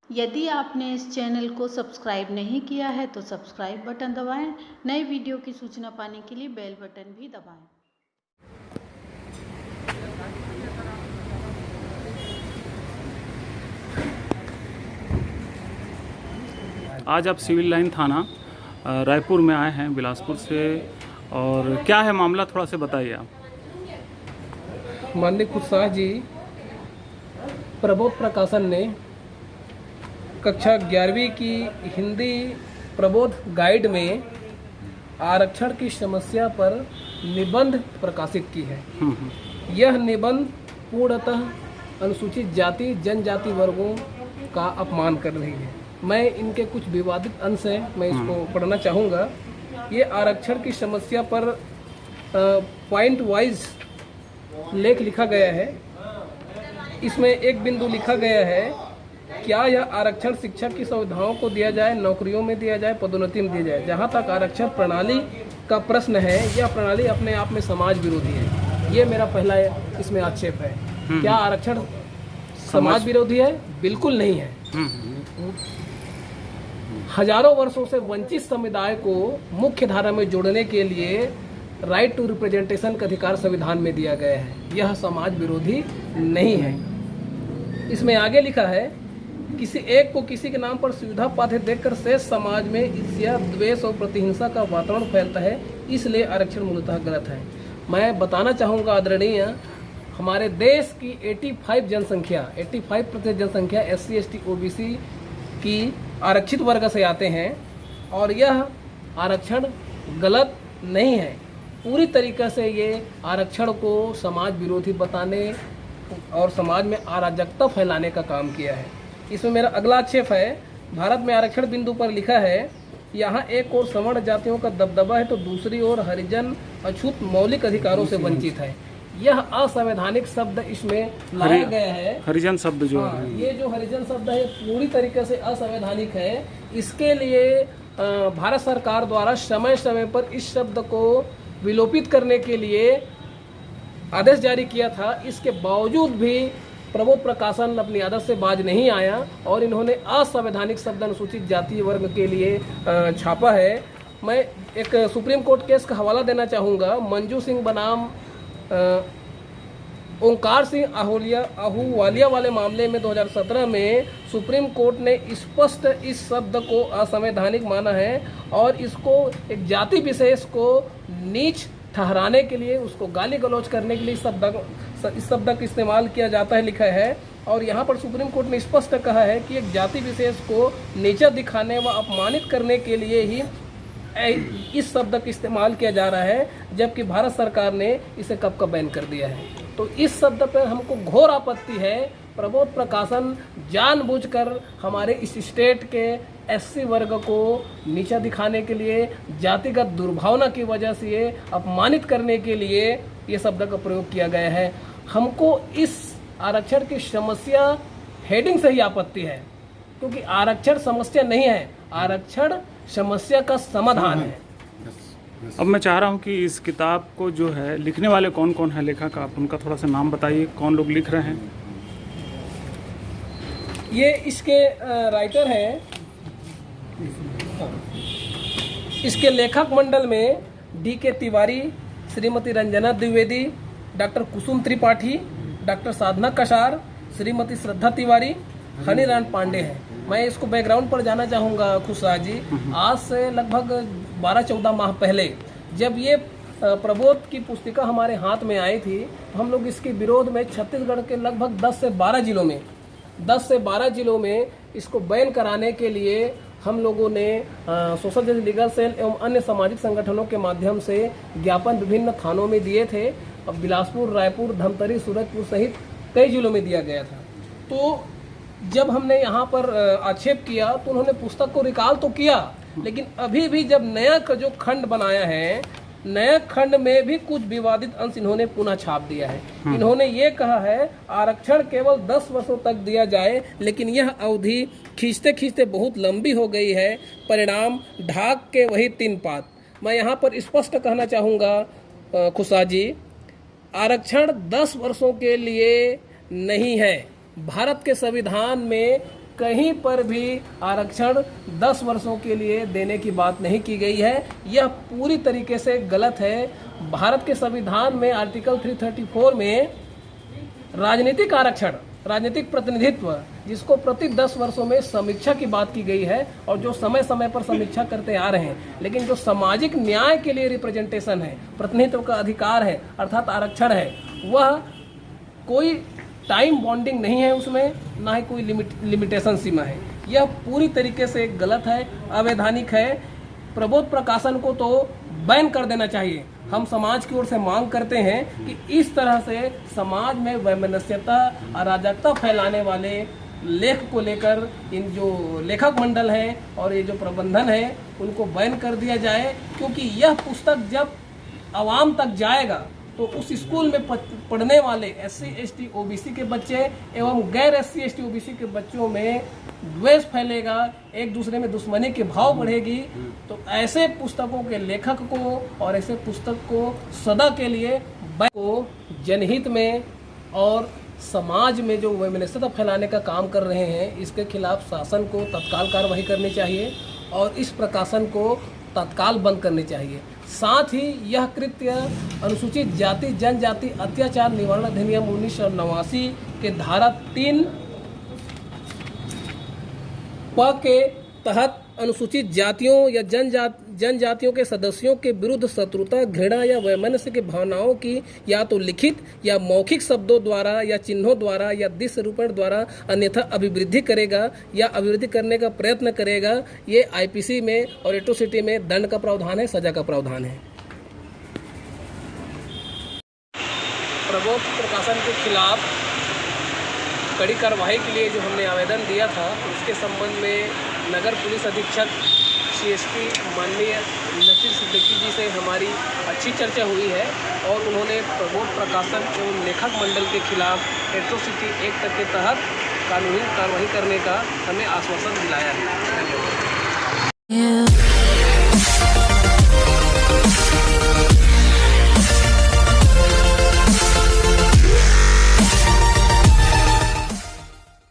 यदि आपने इस चैनल को सब्सक्राइब नहीं किया है तो सब्सक्राइब बटन दबाएं। नए वीडियो की सूचना पाने के लिए बेल बटन भी दबाएं। आज आप सिविल लाइन थाना रायपुर में आए हैं बिलासपुर से, और क्या है मामला, थोड़ा से बताइए आप। माननीय खुशशाह जी, प्रबोध प्रकाशन ने कक्षा 11वीं की हिंदी प्रबोध गाइड में आरक्षण की समस्या पर निबंध प्रकाशित की है। यह निबंध पूर्णतः अनुसूचित जाति जनजाति वर्गों का अपमान कर रही है। मैं इनके कुछ विवादित अंश हैं, मैं इसको पढ़ना चाहूँगा। ये आरक्षण की समस्या पर पॉइंट वाइज लेख लिखा गया है। इसमें एक बिंदु लिखा गया है, क्या यह आरक्षण शिक्षक की सुविधाओं को दिया जाए, नौकरियों में दिया जाए, पदोन्नति में दिया जाए। जहाँ तक आरक्षण प्रणाली का प्रश्न है, यह प्रणाली अपने आप में समाज विरोधी है। ये मेरा पहला इसमें आक्षेप है। क्या आरक्षण समाज विरोधी है? बिल्कुल नहीं है। हजारों वर्षों से वंचित समुदाय को मुख्य धारा में जोड़ने के लिए राइट टू रिप्रेजेंटेशन का अधिकार संविधान में दिया गया है। यह समाज विरोधी नहीं है। इसमें आगे लिखा है, किसी एक को किसी के नाम पर सुविधा पाते देखकर शेष समाज में ईर्ष्या, द्वेष और प्रतिहिंसा का वातावरण फैलता है, इसलिए आरक्षण मूलतः गलत है। मैं बताना चाहूँगा आदरणीय, हमारे देश की 85% जनसंख्या SC ST OBC की आरक्षित वर्ग से आते हैं, और यह आरक्षण गलत नहीं है। पूरी तरीके से ये आरक्षण को समाज विरोधी बताने और समाज में अराजकता फैलाने का काम किया है। इसमें मेरा अगला आक्षेप है, भारत में आरक्षण बिंदु पर लिखा है, यहाँ एक ओर सवर्ण जातियों का दबदबा है तो दूसरी ओर हरिजन अछूत मौलिक अधिकारों से वंचित है। यह असंवैधानिक शब्द इसमें लाया गया है। हरिजन शब्द जो ये जो हरिजन शब्द है पूरी तरीके से असंवैधानिक है। इसके लिए भारत सरकार द्वारा समय समय पर इस शब्द को विलोपित करने के लिए आदेश जारी किया था। इसके बावजूद भी प्रबोध प्रकाशन अपनी आदत से बाज नहीं आया और इन्होंने असंवैधानिक शब्द अनुसूचित जाति वर्ग के लिए छापा है। मैं एक सुप्रीम कोर्ट केस का हवाला देना चाहूँगा। मंजू सिंह बनाम ओंकार सिंह आहूवालिया वाले मामले में 2017 में सुप्रीम कोर्ट ने स्पष्ट इस शब्द को असंवैधानिक माना है और इसको एक जाति विशेष को नीच ठहराने के लिए, उसको गाली गलौज करने के लिए इस शब्द का इस्तेमाल किया जाता है, लिखा है। और यहाँ पर सुप्रीम कोर्ट ने स्पष्ट कहा है कि एक जाति विशेष को नीचा दिखाने व अपमानित करने के लिए ही इस शब्द का इस्तेमाल किया जा रहा है, जबकि भारत सरकार ने इसे कब का बैन कर दिया है। तो इस शब्द पर हमको घोर आपत्ति है। प्रबोध प्रकाशन जानबूझकर हमारे इस स्टेट के SC वर्ग को नीचा दिखाने के लिए, जातिगत दुर्भावना की वजह से ये अपमानित करने के लिए ये शब्द का प्रयोग किया गया है। हमको इस आरक्षण की समस्या हेडिंग से ही आपत्ति है, क्योंकि आरक्षण समस्या नहीं है, आरक्षण समस्या का समाधान है। अब मैं चाह रहा हूँ कि इस किताब को जो है लिखने वाले कौन कौन है लेखक, आप उनका थोड़ा सा नाम बताइए, कौन लोग लिख रहे हैं। ये इसके राइटर हैं, इसके लेखक मंडल में DK तिवारी, श्रीमती रंजना द्विवेदी, डॉक्टर कुसुम त्रिपाठी, डॉक्टर साधना कशार, श्रीमती श्रद्धा तिवारी, हनीराम पांडे हैं। मैं इसको बैकग्राउंड पर जाना चाहूँगा खुशशाह जी। आज से लगभग 12-14 माह पहले जब ये प्रबोध की पुस्तिका हमारे हाथ में आई थी, हम लोग इसके विरोध में छत्तीसगढ़ के लगभग 10 से 12 जिलों में इसको बैन कराने के लिए हम लोगों ने सोशल जस्टिस लीगल सेल एवं अन्य सामाजिक संगठनों के माध्यम से ज्ञापन विभिन्न थानों में दिए थे। अब बिलासपुर, रायपुर, धमतरी, सूरजपुर सहित कई जिलों में दिया गया था। तो जब हमने यहाँ पर आक्षेप किया तो उन्होंने पुस्तक को रिकॉल तो किया, लेकिन अभी भी जब नया का जो खंड बनाया है, नया खंड में भी कुछ विवादित अंश इन्होंने पुनः छाप दिया है। इन्होंने ये कहा है आरक्षण केवल 10 वर्षों तक दिया जाए, लेकिन यह अवधि खींचते खींचते बहुत लंबी हो गई है, परिणाम ढाक के वही 3 पात। मैं यहाँ पर स्पष्ट कहना चाहूँगा खुशा जी, आरक्षण 10 वर्षों के लिए नहीं है। भारत के संविधान में कहीं पर भी आरक्षण 10 वर्षों के लिए देने की बात नहीं की गई है। यह पूरी तरीके से गलत है। भारत के संविधान में आर्टिकल 334 में राजनीतिक आरक्षण, राजनीतिक प्रतिनिधित्व, जिसको प्रति 10 वर्षों में समीक्षा की बात की गई है और जो समय समय पर समीक्षा करते आ रहे हैं, लेकिन जो सामाजिक न्याय के लिए रिप्रेजेंटेशन है, प्रतिनिधित्व का अधिकार है अर्थात आरक्षण है, वह कोई टाइम बॉन्डिंग नहीं है, उसमें ना ही कोई लिमिटेशन सीमा है। यह पूरी तरीके से गलत है, अवैधानिक है। प्रबोध प्रकाशन को तो बैन कर देना चाहिए। हम समाज की ओर से मांग करते हैं कि इस तरह से समाज में वैमनस्यता, अराजकता फैलाने वाले लेख को लेकर इन जो लेखक मंडल हैं और ये जो प्रबंधन है उनको बैन कर दिया जाए, क्योंकि यह पुस्तक जब आवाम तक जाएगा तो उस स्कूल में पढ़ने वाले SC ST OBC के बच्चे एवं गैर SC ST OBC के बच्चों में द्वेष फैलेगा, एक दूसरे में दुश्मनी के भाव बढ़ेगी। तो ऐसे पुस्तकों के लेखक को और ऐसे पुस्तक को सदा के लिए को जनहित में और समाज में जो वैमनस्यता फैलाने का काम कर रहे हैं, इसके खिलाफ शासन को तत्काल कार्रवाई करनी चाहिए और इस प्रकाशन को तत्काल बंद करनी चाहिए। साथ ही यह कृत्य अनुसूचित जाति जनजाति अत्याचार निवारण अधिनियम 1989 के धारा 3 प के तहत अनुसूचित जातियों या जनजातियों के सदस्यों के विरुद्ध शत्रुता, घृणा या वैमनस्य की भावनाओं की या तो लिखित या मौखिक शब्दों द्वारा या चिन्हों द्वारा या दृश्य रूपण द्वारा अन्यथा अभिवृद्धि करेगा या अभिवृद्धि करने का प्रयत्न करेगा। ये IPC में और एट्रोसिटी में दंड का प्रावधान है, सजा का प्रावधान है। प्रबोध प्रकाशन के खिलाफ कड़ी कार्रवाई के लिए जो हमने आवेदन दिया था, उसके संबंध में नगर पुलिस अधीक्षक CSP माननीय नसीर सिद्दीकी जी से हमारी अच्छी चर्चा हुई है और उन्होंने प्रबोध प्रकाशन एवं लेखक मंडल के खिलाफ एट्रोसिटी एक्ट के तहत कानूनी कार्रवाई करने का हमें आश्वासन दिलाया है। धन्यवाद।